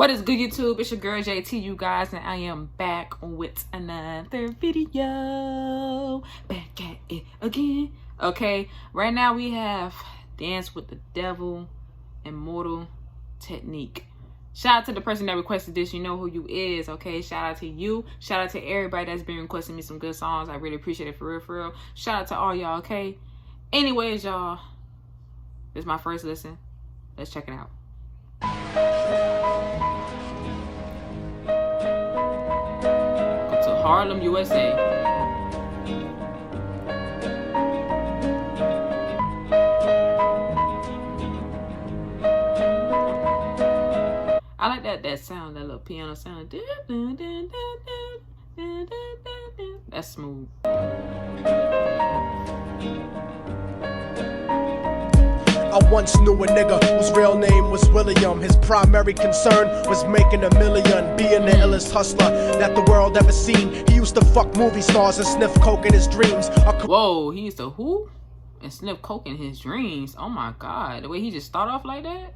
What is good, YouTube? It's your girl JT, you guys, and I am back with another video. Back at it again. Okay, right now we have Dance with the Devil, Immortal technique. Shout out to the person that requested this. You know who you is, okay? Shout out to you. Shout out to everybody that's been requesting me some good songs. I really appreciate it, for real, for real. Shout out to all y'all, okay? Anyways, y'all, this is my first listen. Let's check it out. Harlem, USA. I like that sound, that little piano sound. That's smooth. I once knew a nigga whose real name was William. His primary concern was making $1 million, being the illest hustler that the world ever seen. He used to fuck movie stars and sniff coke in his dreams. Whoa, he used to who? And sniff coke in his dreams? Oh my God, the way he just start off like that?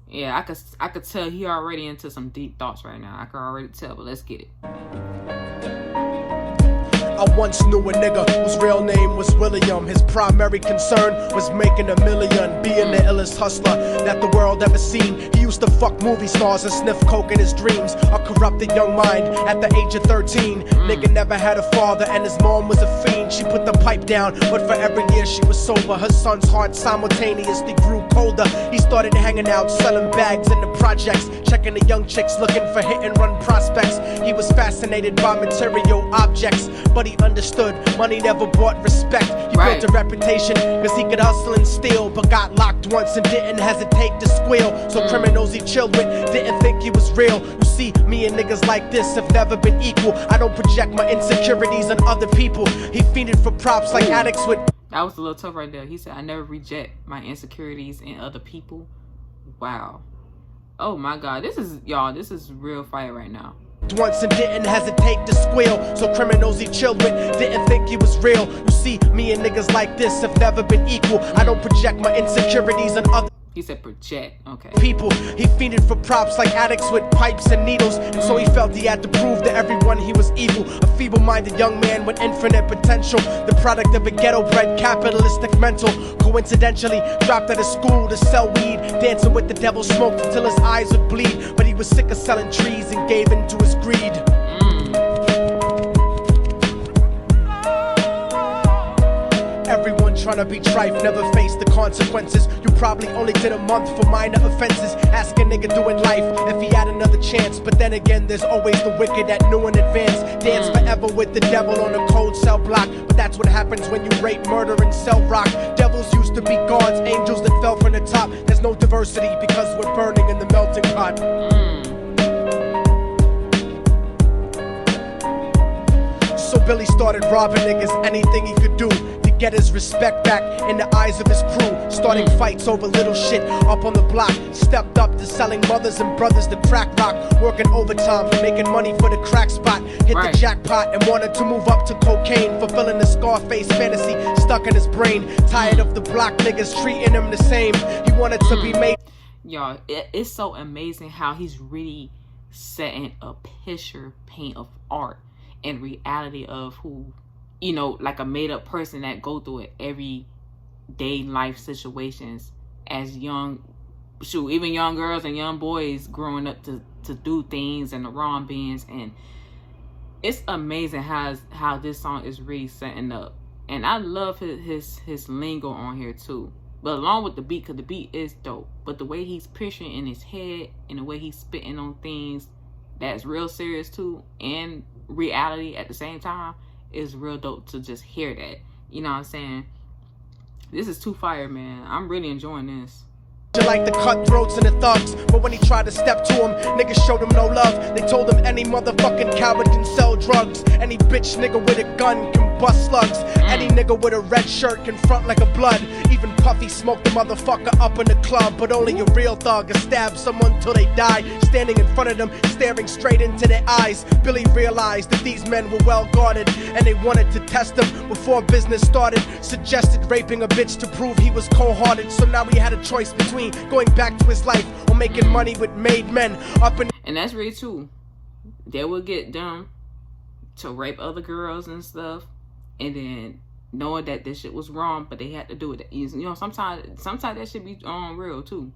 Yeah, I could tell he already into some deep thoughts right now. I could already tell, but let's get it. I once knew a nigga whose real name was William. His primary concern was making $1 million, being the illest hustler that the world ever seen. He used to fuck movie stars and sniff coke in his dreams. A corrupted young mind at the age of 13. Nigga never had a father and his mom was a fiend. She put the pipe down, but for every year she was sober. Her son's heart simultaneously grew colder. He started hanging out, selling bags in the projects, checking the young chicks looking for hit and run prospects. He was fascinated by material objects, but he understood money never bought respect. He built a reputation cause he could hustle and steal, but got locked once and didn't hesitate to squeal. So criminals he chilled with didn't think he was real. You see, me and niggas like this have never been equal. I don't project my insecurities on other people. He fiended for props like addicts with... That was a little tough right there. He said, I never reject my insecurities in other people. Wow. Oh my God, this is, y'all, this is real fire right now. Once and didn't hesitate to squeal. So criminals he chilled with didn't think he was real. You see, me and niggas like this have never been equal. I don't project my insecurities on other... He said project, okay. People, he fiended for props like addicts with pipes and needles. And so he felt he had to prove to everyone he was evil. A feeble-minded young man with infinite potential, the product of a ghetto-bred capitalistic mental. Coincidentally, dropped out of school to sell weed, dancing with the devil, smoked until his eyes would bleed. But he was sick of selling trees and gave in to his greed. Everyone trying to be trife never faced the consequences. You probably only did a month for minor offenses. Ask a nigga doing life if he had another chance. But then again, there's always the wicked that knew in advance. Dance forever with the devil on a cold cell block. But that's what happens when you rape, murder, and sell rock. Devils used to be gods, angels that fell from the top. There's no diversity because we're burning in the melting pot. So Billy started robbing niggas, anything he could do to get his respect back in the eyes of his crew. Starting fights over little shit up on the block. Stepped up to selling mothers and brothers to crack rock. Working overtime, making money for the crack spot. Hit the jackpot and wanted to move up to cocaine. Fulfilling the Scarface fantasy stuck in his brain. Tired of the block niggas treating him the same. He wanted to be made. Y'all, it's so amazing how he's really setting a picture paint of art and reality of who, you know, like a made-up person that go through it every day life situations as young, even young girls and young boys growing up to do things and the wrong beings. And it's amazing how this song is really setting up. And I love his lingo on here too, but along with the beat, because the beat is dope, but the way he's picturing in his head and the way he's spitting on things that's real serious too and reality at the same time is real dope to just hear that. You know what I'm saying? This is too fire, man. I'm really enjoying this. Like the cutthroats and the thugs, but when he tried to step to him, niggas showed him no love. They told him any motherfucking coward can sell drugs. Any bitch nigga with a gun can bust slugs. Any nigga with a red shirt can front like a blood. Even Puffy smoked the motherfucker up in the club. But only a real thug can stab someone till they die. Standing in front of them, staring straight into their eyes, Billy realized that these men were well guarded, and they wanted to test him before business started. Suggested raping a bitch to prove he was cold-hearted. So now he had a choice between between going back to his life or making money with made men. And that's really true. They would get them to rape other girls and stuff, and then knowing that this shit was wrong, but they had to do it. You know, sometimes that should be real too.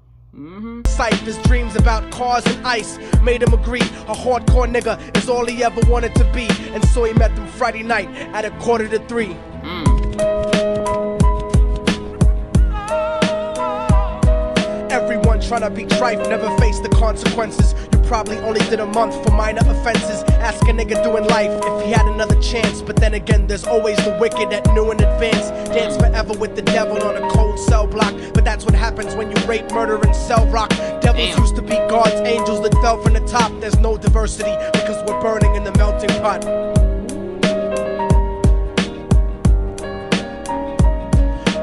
Sight, his dreams about cars and ice made him agree a hardcore nigga is all he ever wanted to be, and so he met them Friday night at 2:45. Everyone trying to be trife never face the consequences. You probably only did a month for minor offenses. Ask a nigga doing life if he had another chance, but then again there's always the wicked that knew in advance. Dance forever with the devil on a cold cell block, but that's what happens when you rape, murder, and sell rock. Devils used to be God's angels that fell from the top. There's no diversity because we're burning in the melting pot.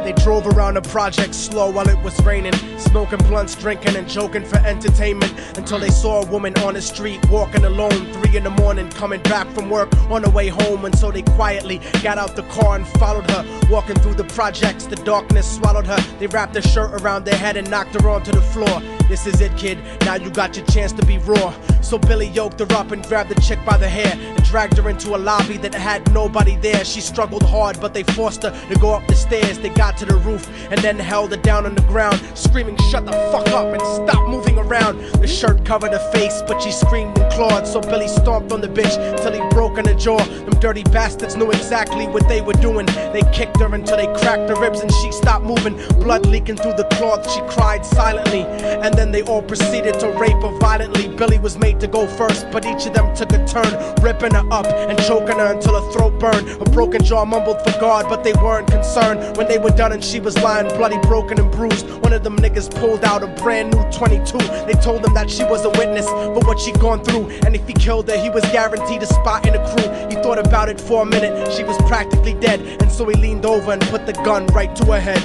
They drove around the project slow while it was raining, smoking blunts, drinking and joking for entertainment, until they saw a woman on the street walking alone, 3 in the morning, coming back from work on her way home. And so they quietly got out the car and followed her, walking through the projects. The darkness swallowed her. They wrapped her shirt around their head and knocked her onto the floor. This is it, kid, now you got your chance to be raw. So Billy yoked her up and grabbed the chick by the hair and dragged her into a lobby that had nobody there. She struggled hard, but they forced her to go up the stairs. They got to the roof and then held her down on the ground, screaming, "Shut the fuck up and stop moving around." The shirt covered her face, but she screamed and clawed. So Billy stomped on the bitch till he broke in her jaw. Them dirty bastards knew exactly what they were doing. They kicked her until they cracked her ribs and she stopped moving, blood leaking through the cloth. She cried silently, and then they all proceeded to rape her violently. Billy was made to go first, but each of them took a turn, ripping her up and choking her until her throat burned. Her broken jaw mumbled for God, but they weren't concerned. When they were done and she was lying bloody, broken and bruised, one of them niggas pulled out a brand new 22. They told him that she was a witness for what she'd gone through, and if he killed her, he was guaranteed a spot in the crew. He thought about it for a minute. She was practically dead, and so he leaned over and put the gun right to her head.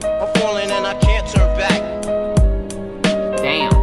I'm falling and I can't turn back. Damn.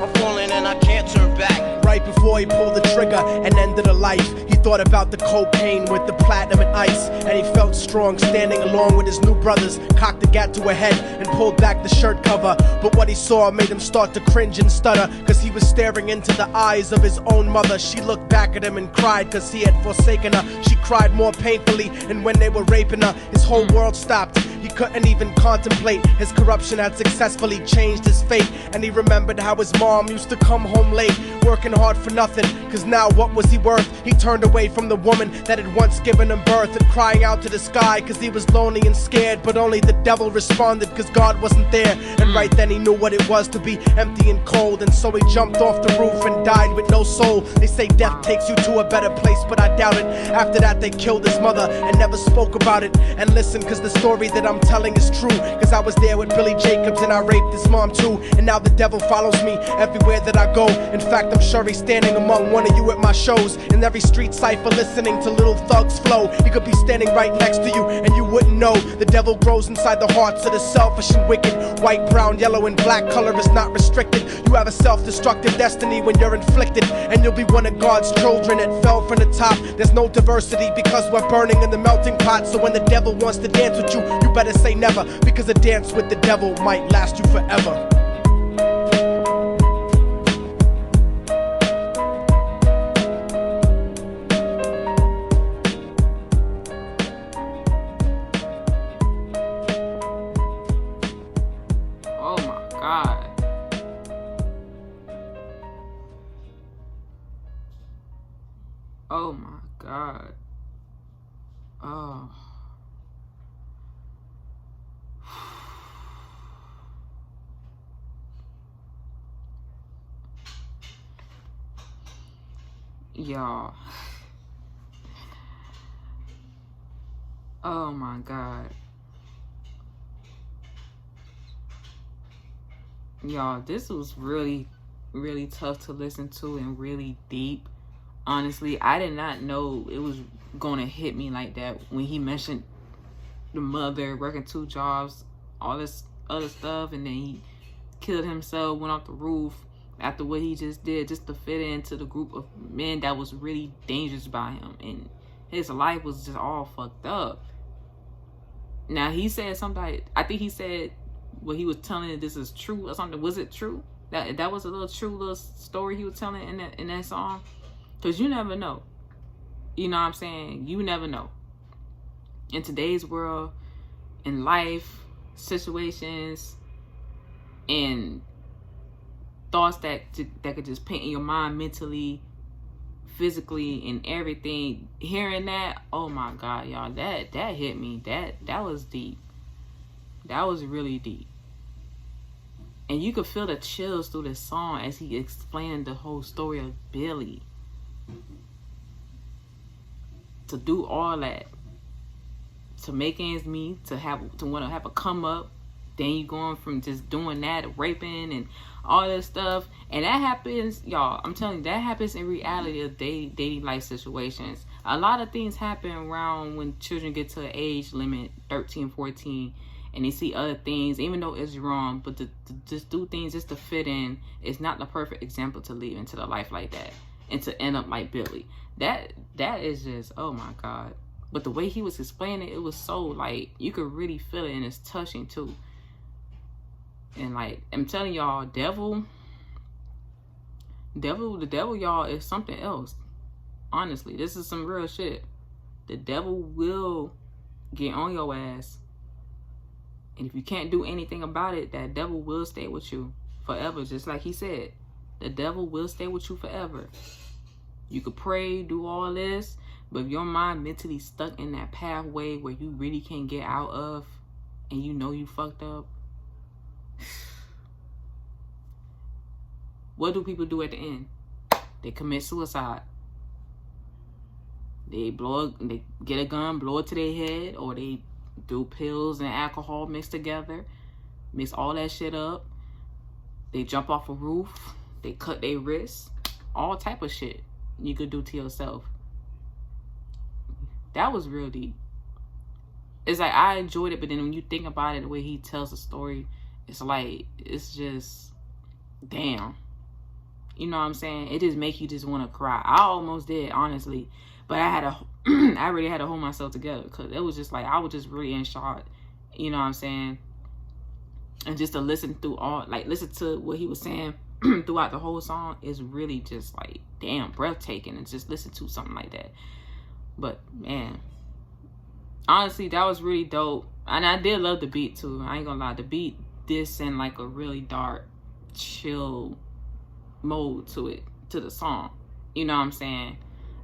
I'm falling and I can't turn back. Right before he pulled the trigger and ended her life, he thought about the cocaine with the platinum and ice, and he felt strong standing along with his new brothers, cocked the gat to her head and pulled back the shirt cover. But what he saw made him start to cringe and stutter, cause he was staring into the eyes of his own mother. She looked back at him and cried cause he had forsaken her. She cried more painfully, and when they were raping her, his whole world stopped. He couldn't even contemplate. His corruption had successfully changed his fate, and he remembered how his mom used to come home late, working hard for nothing, cause now what was he worth? He turned away from the woman that had once given him birth, and crying out to the sky cause he was lonely and scared, but only the devil responded cause God wasn't there. And right then he knew what it was to be empty and cold, and so he jumped off the roof and died with no soul. They say death takes you to a better place, but I doubt it. After that they killed his mother and never spoke about it. And listen, cause the story that I'm telling is true, cause I was there with Billy Jacobs and I raped his mom too. And now the devil follows me everywhere that I go. In fact, I'm sure he's standing among one of you at my shows, in every street cipher listening to Little Thug's flow. He could be standing right next to you and you wouldn't know. The devil grows inside the hearts of the selfish and wicked. White, brown, yellow, and black color is not restricted. You have a self-destructive destiny when you're inflicted, and you'll be one of God's children that fell from the top. There's no diversity because we're burning in the melting pot. So when the devil wants to dance with you, you better say never, because a dance with the devil might last you forever. Oh my God. Oh my God. Oh. Y'all. Oh my God. Y'all, this was really, really tough to listen to and really deep. Honestly, I did not know it was gonna hit me like that when he mentioned the mother working 2 jobs, all this other stuff, and then he killed himself, went off the roof after what he just did, just to fit into the group of men that was really dangerous by him, and his life was just all fucked up. Now he said something. I think he said what he was telling this is true or something. Was it true? That was a little true little story he was telling in that song. Cause you never know. You know what I'm saying? You never know. In today's world, in life, situations, and thoughts that could just paint in your mind mentally, physically, and everything. Hearing that, oh my God, y'all, that hit me. That was deep. That was really deep. And you could feel the chills through this song as he explained the whole story of Billy. To do all that, to make ends meet, to want to have a come up, then you going from just doing that, raping and all this stuff, and that happens, y'all. I'm telling you, that happens in reality of daily life situations. A lot of things happen around when children get to an age limit, 13, 14, and they see other things, even though it's wrong, but to just do things just to fit in is not the perfect example to lead into the life like that, and to end up like Billy. That is just, oh my God. But the way he was explaining it, it was so, like, you could really feel it, and it's touching too. And like, I'm telling y'all, the devil, y'all, is something else. Honestly, this is some real shit. The devil will get on your ass. And if you can't do anything about it, that devil will stay with you forever. Just like he said, the devil will stay with you forever. You could pray, do all this, but if your mind mentally stuck in that pathway where you really can't get out of, and you know you fucked up, what do people do at the end? They commit suicide. They get a gun, blow it to their head, or they do pills and alcohol mixed together, mix all that shit up. They jump off a roof. They cut their wrists. All type of shit you could do to yourself. That was real deep. It's like, I enjoyed it, but then when you think about it, the way he tells the story, it's like, it's just, damn. You know what I'm saying? It just makes you just want to cry. I almost did, honestly. But I really had to hold myself together, because it was just like, I was just really in shock. You know what I'm saying? And just to listen to what he was saying throughout the whole song is really just like, damn, breathtaking. And just listen to something like that. But man, honestly, that was really dope. And I did love the beat too. I ain't gonna lie, the beat did send like a really dark, chill mode to the song. You know what I'm saying?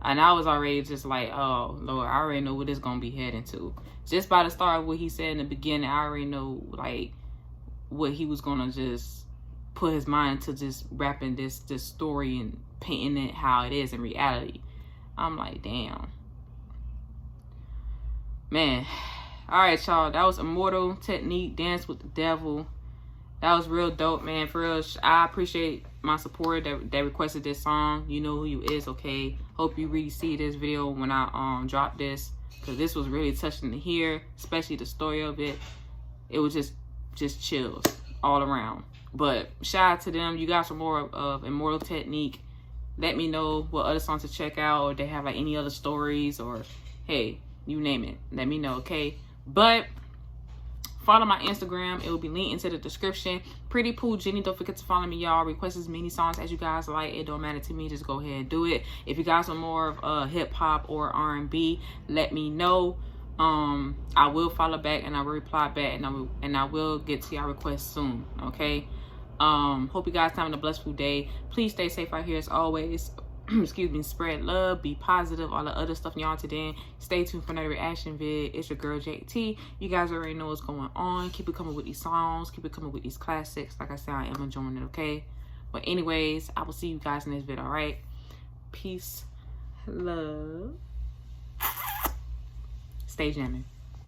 And I was already just like, oh Lord, I already know what it's gonna be heading to. Just by the start of what he said in the beginning, I already know like what he was gonna just put his mind to, just rapping this story and painting it how it is in reality. I'm like, damn. Man. Alright, y'all. That was Immortal Technique, Dance with the Devil. That was real dope, man. For real, I appreciate my supporter that requested this song. You know who you is, okay? Hope you really see this video when I drop this, because this was really touching to hear, especially the story of it. It was just chills all around. But shout out to them. You got some more of Immortal Technique. Let me know what other songs to check out, or they have like any other stories, or hey, you name it. Let me know, okay? But follow my Instagram. It will be linked into the description. Prettypoohjeni. Don't forget to follow me, y'all. Request as many songs as you guys like. It don't matter to me. Just go ahead and do it. If you guys want more of hip hop or R&B, let me know. I will follow back, and I will reply back, and I will get to y'all requests soon. Okay. Hope you guys having a blissful day. Please stay safe out here as always. Excuse me. Spread love, be positive, all the other stuff y'all today. Stay tuned for another reaction vid. It's your girl JT. You guys already know what's going on. Keep it coming with these songs, keep it coming with these classics. Like I said, I am enjoying it, okay? But anyways, I will see you guys in this video. All right, peace, love, stay jamming.